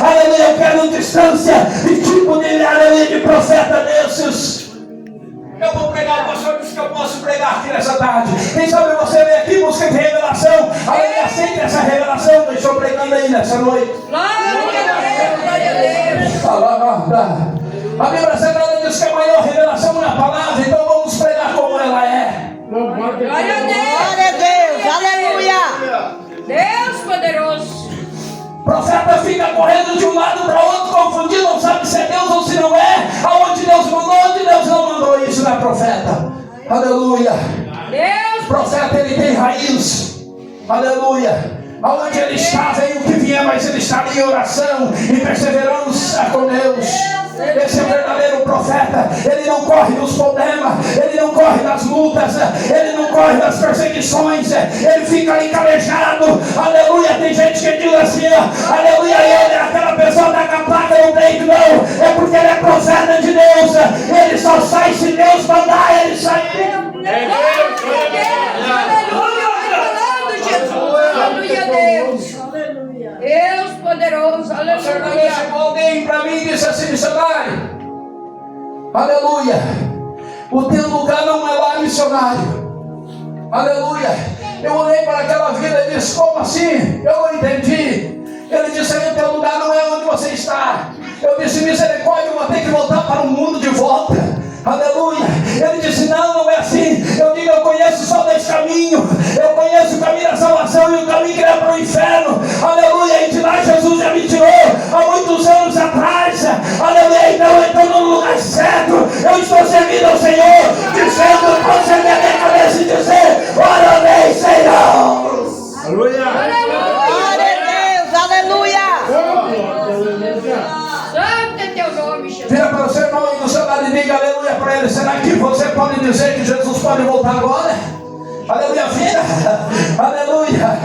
aleluia, eu quero distância e tipo de, aleluia, de profeta desses. Eu vou pregar, o pastor disse que eu posso pregar aqui nessa tarde. Quem sabe você vem aqui em busca de revelação, aleluia, aceita essa revelação que eu estou pregando aí nessa noite. Glória a Deus. A Bíblia Sagrada diz que a maior revelação é a palavra, então vamos pregar como ela é. Glória a Deus. Glória a Deus. Aleluia. Deus poderoso. O profeta fica correndo de um lado para outro, confundido, não sabe se é Deus ou se não é. Aonde Deus mandou, onde Deus não mandou. Isso não é profeta. Aleluia. Deus. O profeta, ele tem raiz. Aleluia. Aonde ele está, vem o que vier, mas ele está em oração e perseverança com Deus. Esse é o verdadeiro profeta. Ele não corre dos problemas, ele não corre das lutas, ele não corre das perseguições, ele fica ali calejado. Aleluia. Tem gente que diz assim, aleluia, ele, aquela pessoa está com a placa no peito. Não, é porque ele é profeta de Deus. Ele só sai se Deus mandar ele sair. Aleluia, Deus. Deus poderoso, aleluia. Chegou alguém para mim e disse assim, missionário, aleluia, o teu lugar não é lá, missionário. Aleluia. Eu olhei para aquela vida e disse, como assim? Eu não entendi. Ele disse, o teu lugar não é onde você está. Eu disse, misericórdia, eu vou ter que voltar para o mundo de volta. Aleluia. Ele disse, não é assim. Eu digo, eu conheço só dois caminhos. Eu conheço o caminho da salvação e o caminho que leva para o inferno. Aleluia. E de lá Jesus já me tirou há muitos anos atrás. Aleluia. Então eu estou no lugar certo. Eu estou servindo ao Senhor, dizendo, você me a cabeça e dizer, ora, Senhor. Aleluia. Glória a Deus. Aleluia. Santo é teu nome, Jesus. Vira para o seu irmão e do seu lado e diga aleluia para ele. Será que você pode dizer que Jesus pode voltar agora? Aleluia, vira. Aleluia.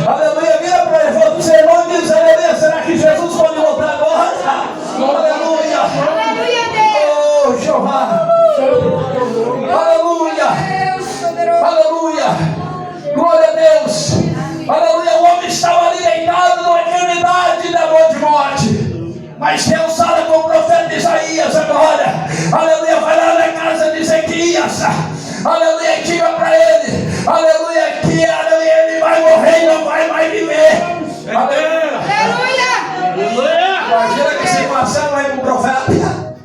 Aleluia, vira para ele. Seu irmão e diz aleluia. Será que Jesus pode voltar agora? Aleluia. Aleluia, Deus. Oh, Jeová. Aleluia. Deus poderoso. Aleluia. Glória a Deus. Aleluia. O homem estava ali deitado numa enfermidade da dor de morte. Mas Deus fala com o profeta Isaías agora. Aleluia, vai lá na casa de Ezequias. Aleluia, diga para ele. Aleluia, que aleluia, ele vai morrer e não vai mais viver. Aleluia. Aleluia. Imagina que situação aí para o profeta.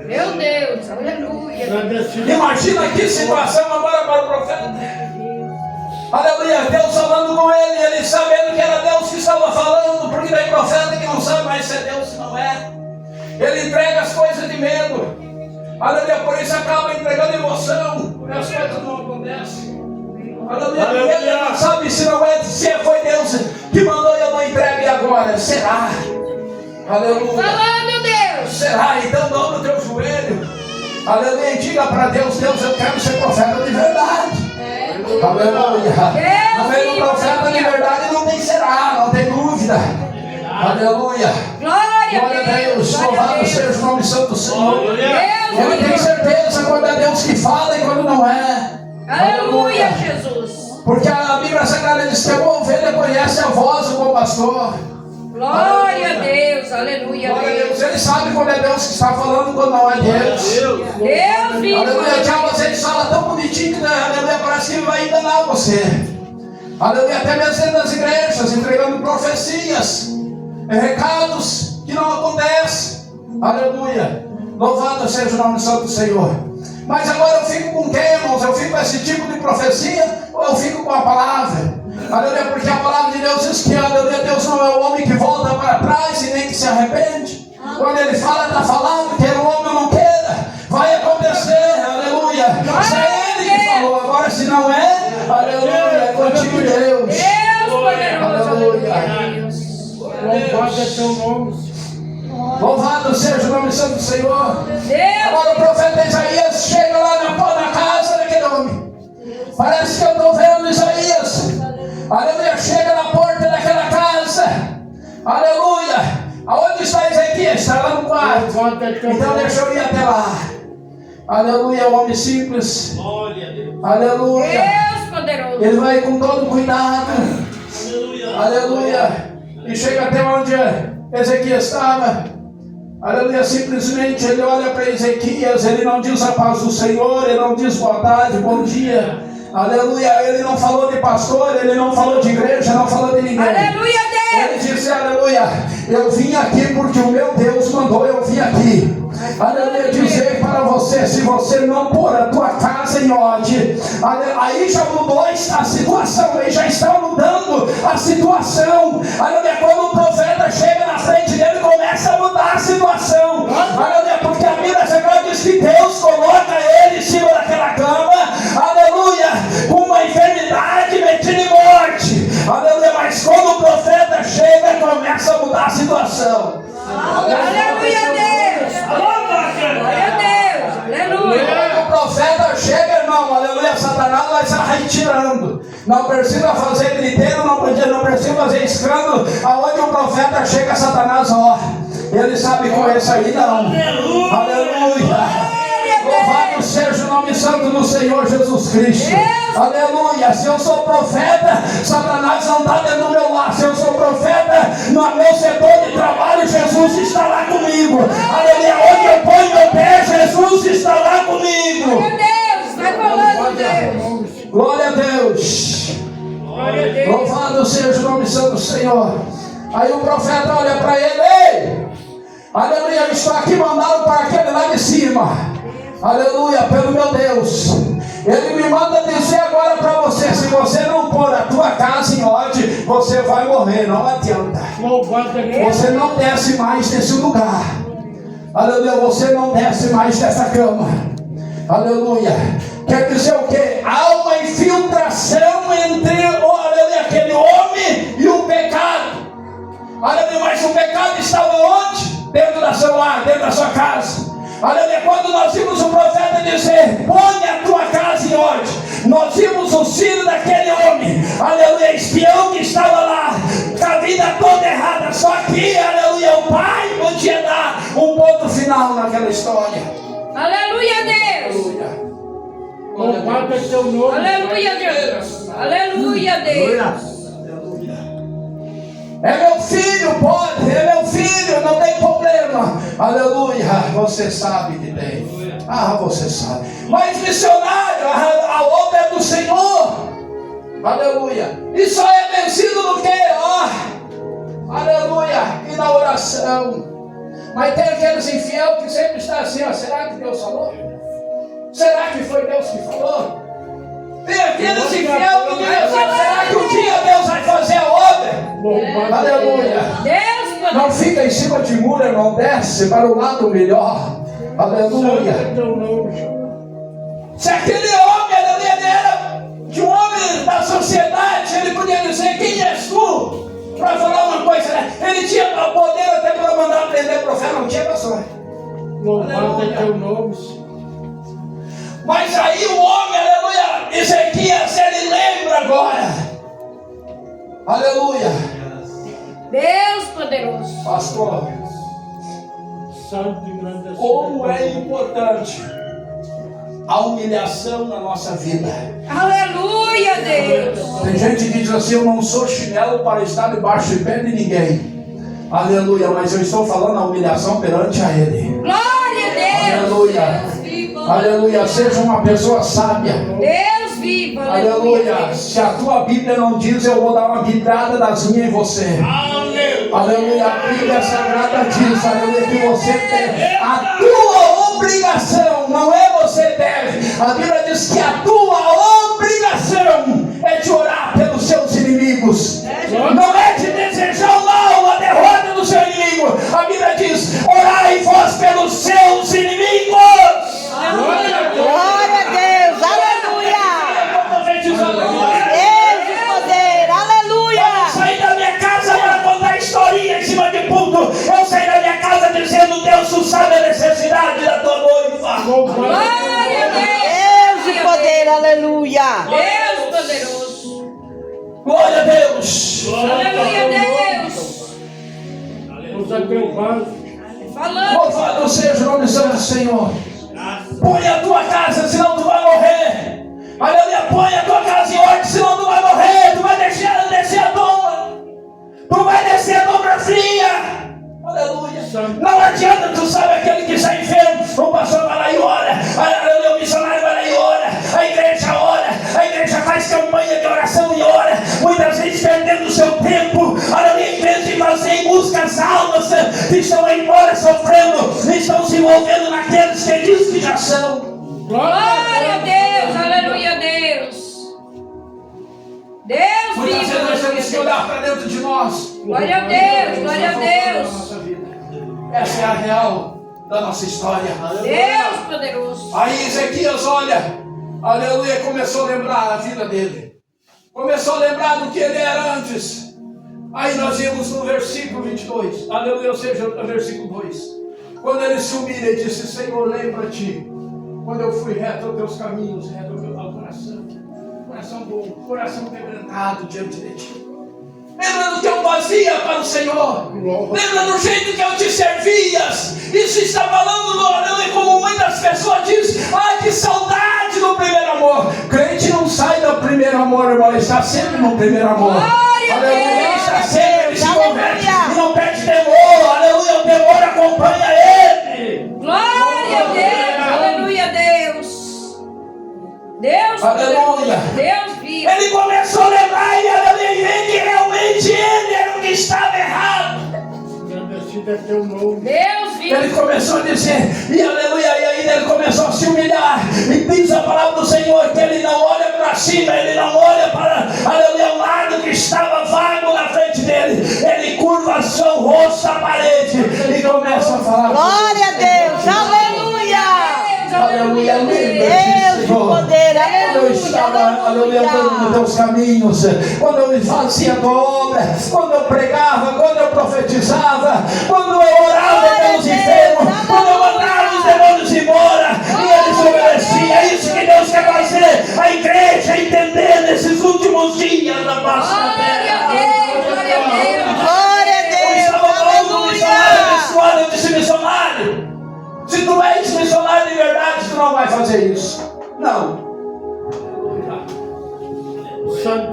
Meu Deus, aleluia. Imagina que situação agora para o profeta. Aleluia, Deus falando com ele, ele sabendo que era Deus que estava falando, porque tem profeta que não sabe mais se é Deus, se não é. Ele entrega as coisas de medo. Aleluia, por isso acaba entregando emoção, porque as coisas não acontecem. Aleluia, ele não sabe se não é, se foi Deus que mandou e eu não entregue agora. Será? Aleluia. Falando, Deus. Será? Então dobra o teu joelho. Aleluia, diga para Deus, Deus, eu quero ser profeta de verdade. Aleluia. No meio do profeta de verdade não tem será, não tem dúvida. Aleluia. Glória a Deus. Louvado seja o nome santo do Senhor. Deus. Ele tem certeza quando é Deus que fala e quando não é. Aleluia, Jesus. Porque a Bíblia Sagrada diz que a boa ovelha conhece a voz do bom pastor. Glória a Deus, aleluia. Glória a Deus. Ele sabe quando é Deus que está falando, quando não é Deus. Deus vivo. Aleluia. Diabo, às vezes fala tão bonitinho que aleluia, parece que ele vai enganar você. Aleluia. Até mesmo dentro das igrejas, entregando profecias, recados que não acontecem. Aleluia. Louvado seja o nome santo do Senhor. Mas agora eu fico com quem, irmãos? Eu fico com esse tipo de profecia ou eu fico com a palavra? Aleluia, porque a palavra de Deus diz que aleluia, Deus não é o homem que volta para trás e nem que se arrepende. Quando ele fala, está falando, queira o homem ou não queira, vai acontecer, aleluia. Se é ele que falou, agora se não é, aleluia, é contigo Deus. Deus poderoso, Aleluia. Louvado é teu nome. Louvado seja o nome santo do Senhor. Deus. Agora o profeta Isaías chega lá na casa daquele homem. Parece que eu estou vendo Isaías. Aleluia, chega na porta daquela casa. Aleluia. Aonde está Ezequias? Está lá no quarto. Então deixa eu ir até lá. Aleluia, o homem simples. Aleluia. Deus poderoso. Ele vai com todo cuidado. Aleluia. E chega até onde Ezequias estava, aleluia, simplesmente ele olha para Ezequias, ele não diz a paz do Senhor, ele não diz boa tarde, bom dia, aleluia, ele não falou de pastor, ele não falou de igreja, não falou de ninguém. Aleluia, Deus. Ele disse, aleluia, eu vim aqui porque o meu Deus mandou eu vir aqui. Aleluia, dizer para você, se você não pôr a tua casa em ordem, aí já mudou a situação, aí já está mudando a situação. Aleluia, quando o profeta chega na frente dele, começa a mudar a situação. Aleluia, porque a Bíblia Sagrada diz que Deus coloca ele em cima daquela cama, aleluia, com uma enfermidade metida em morte. Aleluia, mas quando o profeta chega, começa a mudar a situação. Aleluia, Deus. Glória a Deus. Aleluia. Quando o profeta chega, irmão, aleluia, Satanás vai sair tirando. Não precisa fazer griteiro, não precisa fazer escândalo. Aonde o profeta chega, Satanás, ó, ele sabe com esse aí não. Aleluia. Louvado seja o nome santo do Senhor Jesus Cristo. Aleluia. Se eu sou profeta, Satanás não está dentro do meu lar. Se eu sou profeta, no meu setor de trabalho, Jesus está lá comigo. Aleluia. Onde eu ponho meu pé, Jesus está lá comigo. Glória a Deus. Vai falando, Deus. Glória a Deus. Glória a Deus. Louvado seja o nome santo do Senhor. Aí o profeta olha para ele: ei, aleluia, eu estou aqui mandado para aquele lá de cima. Aleluia, pelo meu Deus. Ele me manda dizer agora para você: se você não pôr a tua casa em ordem, você vai morrer, não adianta. Você não desce mais desse lugar. Aleluia, você não desce mais dessa cama. Aleluia. Quer dizer o quê? Há uma infiltração entre aleluia, aquele homem e o pecado. Aleluia, mas o pecado estava onde? Dentro da sua lar, dentro da sua casa. Aleluia, quando nós vimos o profeta dizer: põe a tua casa em ordem, nós vimos o filho daquele homem, aleluia, espião que estava lá, com a vida toda errada, só que, aleluia, o pai podia dar um ponto final naquela história. Aleluia, Deus. Louvado é teu nome. Aleluia, Deus. Aleluia, Deus. É meu filho, pode, é meu filho, não tem problema. Aleluia, você sabe que tem. Ah, você sabe. Mas missionário, a obra é do Senhor. Aleluia. E só é vencido no que? Ó, aleluia, e na oração. Mas tem aqueles infiéis que sempre estão assim, ó, será que Deus falou? Será que foi Deus que falou? Tem aqueles infiéis que dizem assim, será que um dia Deus vai fazer a obra? Aleluia. Deus, Não fica em cima de muro, irmão, desce para o lado melhor. Aleluia. Se aquele homem, aleluia, ele era de um homem da sociedade, ele podia dizer: quem és tu? Para falar uma coisa, né? Ele tinha poder até para mandar prender o profeta, não tinha pastor. Louvado é teu nome, Senhor. Mas aí o homem, aleluia, Ezequias, ele lembra agora. Aleluia. Deus poderoso. Pastor, Santo e grande como é importante a humilhação na nossa vida. Aleluia, Deus. Tem gente que diz assim: eu não sou chinelo para estar debaixo de pé de ninguém. Aleluia, mas eu estou falando a humilhação perante a Ele. Glória a Deus. Aleluia. Aleluia, seja uma pessoa sábia. Deus vivo. Aleluia. Se a tua Bíblia não diz, eu vou dar uma bidrada das minhas em você. Aleluia. A Bíblia Sagrada diz, aleluia, que você tem a tua obrigação, não é você deve. A Bíblia diz que a tua obrigação é de orar pelos seus inimigos. Não é de desejar o mal, a derrota do seu inimigo. A Bíblia diz: orai vós pelos seus inimigos. Glória a Deus, aleluia. Deus de poder, aleluia. Eu saí da minha casa para contar historinha em cima de púlpito. Eu saí da minha casa dizendo: Deus, tu sabe a necessidade da tua noiva. Glória a Deus de poder, aleluia. Deus poderoso. Glória a Deus. Aleluia, Deus. Usa teu vaso. Falando. Louvado seja o nome santo do Senhor. Põe a tua casa, senão tu vai morrer. Aleluia, põe a tua casa em ordem, senão tu vai morrer. Tu vai descer a toa. Tu vai descer a dobra fria. Aleluia. Não adianta, tu sabe aquele que está enfermo, o pastor vai lá e ora, o missionário vai lá e ora, a igreja faz campanha de oração e ora, muitas vezes perdendo o seu tempo, aleluia, em vez de fazer em busca as almas que estão aí embora sofrendo, estão se envolvendo naqueles que diz que já são. Glória a Deus, aleluia a Deus. Deus Muitas vivo, vezes nós temos aleluia que a olhar para dentro de nós. Deus. Glória a Deus, glória a Deus. Essa é a real da nossa história. Deus poderoso. Aí Ezequias, olha, aleluia, começou a lembrar a vida dele. Começou a lembrar do que ele era antes. Aí nós vimos no versículo 22, aleluia, ou seja, no versículo 2. Quando ele se humilha e disse: Senhor, lembra-te, quando eu fui reto aos teus caminhos, reto ao meu coração. Coração bom, coração quebrantado diante de ti. Lembra do que eu fazia para o Senhor. Lembra do jeito que eu te servias. Isso está falando, aleluia, como muitas pessoas dizem: ai, que saudade do primeiro amor. Crente não sai do primeiro amor, irmão. Ele está sempre no primeiro amor. Aleluia, ele está sempre, ele se converte e não perde temor. Aleluia, o temor acompanha ele. Glória a Deus, aleluia a Deus. Deus Aleluia. poderoso, Deus vivo. Ele começou a lembrar e aleluia, e ver que realmente ele era o que estava errado. Agradecido é teu nome. Deus vivo. Ele começou a dizer, e aleluia, e ainda ele começou a se humilhar. E diz a palavra do Senhor que ele não olha para cima, ele não olha para, aleluia, o lado que estava vago na frente dele. Ele curva seu rosto à parede e começa a falar. Glória a Deus, aleluia. Aleluia, Deus de poder, quando eu estava, aleluia, andando nos teus caminhos, quando eu fazia a tua obra, quando eu pregava, quando eu profetizava, quando eu orava pelos enfermos, quando eu mandava os demônios embora e eles obedeciam. É isso que Deus quer fazer a igreja entender nesses últimos dias da nossa terra. Glória a Deus. Glória a Eu Deus, estava falando do missionário aleluia. abençoado, eu disse: missionário, se tu és missionário de verdade, tu não vai fazer isso. Não.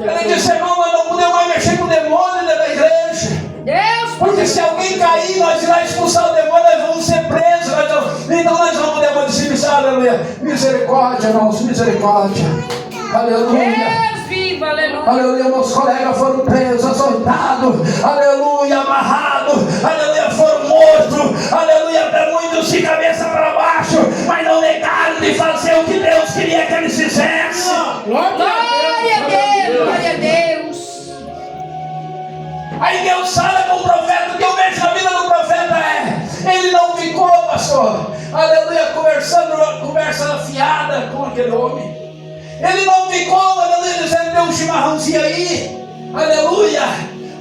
Ele disse: irmão, nós não podemos mais mexer com o demônio dentro da igreja. Deus Porque se alguém cair, nós irá expulsar o demônio, nós vamos ser presos. Então nós não podemos dizer: aleluia. Misericórdia, irmãos, misericórdia. Aleluia. Deus vivo, aleluia. Aleluia, meus colegas foram presos, açoitados, aleluia, amarrados, aleluia, foram mortos, aleluia, para muitos de cabeça para baixo, mas não negaram de fazer o que Deus queria que eles fizessem. Glória a Deus, glória a Deus. Aí Deus fala com o profeta, o que eu vejo na vida do profeta ele não ficou, pastor, aleluia, conversa afiada com aquele homem. Ele não ficou, aleluia, dizendo: tem um chimarrãozinho aí, aleluia,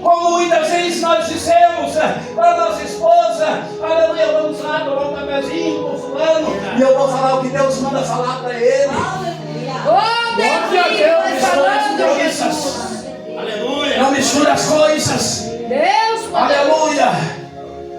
como muitas vezes nós dissemos para nossa esposa: aleluia, vamos lá tomar um cafezinho com fulano, e eu vou falar o que Deus manda falar para ele. Oh, Deus vivo, vai falando, Jesus. Aleluia. Não mistura as coisas. Deus poderoso. Aleluia,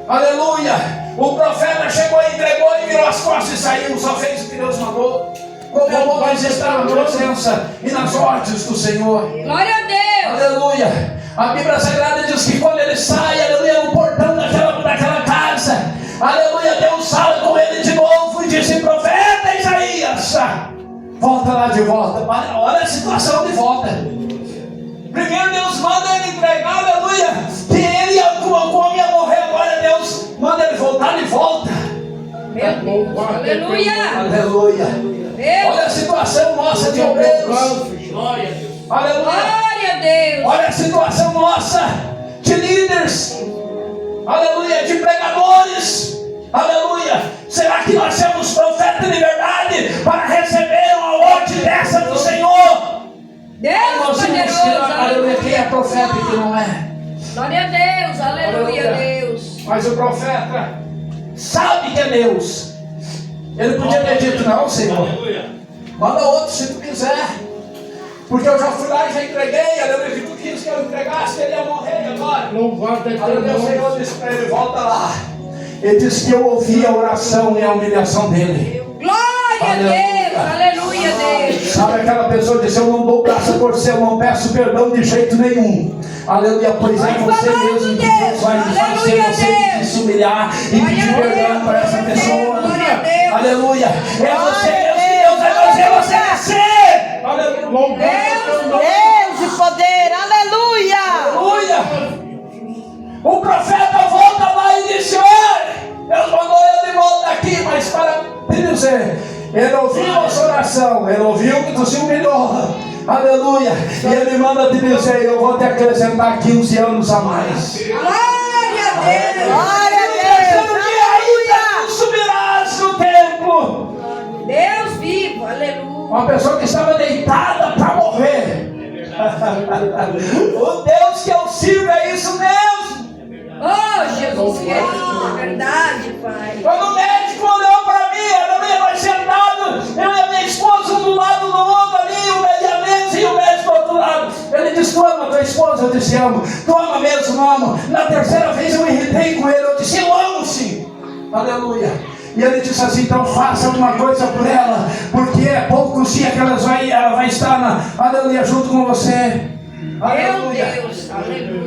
aleluia. O profeta chegou, entregou e virou as costas e saiu, só fez o que Deus mandou. Como homens estavam na presença e nas ordens do Senhor. Glória a Deus. Aleluia. A Bíblia Sagrada diz que quando ele sai, aleluia, no portão daquela casa, aleluia, Deus fala com ele de novo e disse: profeta Isaías, volta lá de volta. Olha a situação de volta. Primeiro Deus manda ele entregar, aleluia, que ele como ia morrer. Agora Deus manda ele voltar de volta. Aleluia. Aleluia. Olha a situação nossa de obreiros. Glória a Deus. Aleluia. Glória a Deus. Olha a situação nossa de líderes. Aleluia. De pregadores. Aleluia. Será que nós somos profetas de verdade para receber uma ordem dessa do Senhor? Deus poderoso. Aleluia. Quem é profeta e quem não é? Glória a Deus. Aleluia, Deus. Mas o profeta sabe que é Deus. Ele podia ter dito: não, Senhor, manda outro se tu quiser, porque eu já fui lá e já entreguei. Aleluia, que tu quis que eu entregasse, ele ia morrer agora. Louvado é teu Aleluia, o nome. Senhor disse para ele: volta lá. Ele disse que eu ouvi a oração e a humilhação dele. Glória a Aleluia. Deus. Aleluia, Deus. Sabe aquela pessoa que diz, eu não dou braço a torcer, eu não peço perdão de jeito nenhum. Aleluia, pois é você mesmo que Deus vai fazer você se humilhar e pedir perdão para essa pessoa. Aleluia, é você mesmo que Deus vai fazer você nascer. Aleluia. Deus de poder, aleluia. Aleluia. O profeta volta lá e disse, olha, Deus mandou ele de volta aqui, mas para te dizer, ele ouviu a sua oração, ele ouviu que tu se humilhou. Aleluia. E ele manda te dizer, eu vou te acrescentar 15 anos a mais. Glória a Deus. Glória a Deus, Ainda tu subirás no tempo. Deus vivo, aleluia. Uma pessoa que estava deitada para morrer. O Deus que eu sirvo é isso mesmo. Oh, Jesus Cristo, é verdade, Pai. Quando o médico olhou para mim, eu ia sentado, eu e a minha esposa um do lado do outro ali, o medicamento e o médico do outro lado. Ele disse, toma tua esposa, eu disse, amo. Toma mesmo, amo. Na terceira vez eu irritei com ele, eu disse, eu amo sim. Aleluia. E ele disse assim, então faça uma coisa por ela, porque é poucos dias que ela vai estar aleluia, junto com você. Aleluia. Meu Deus, aleluia.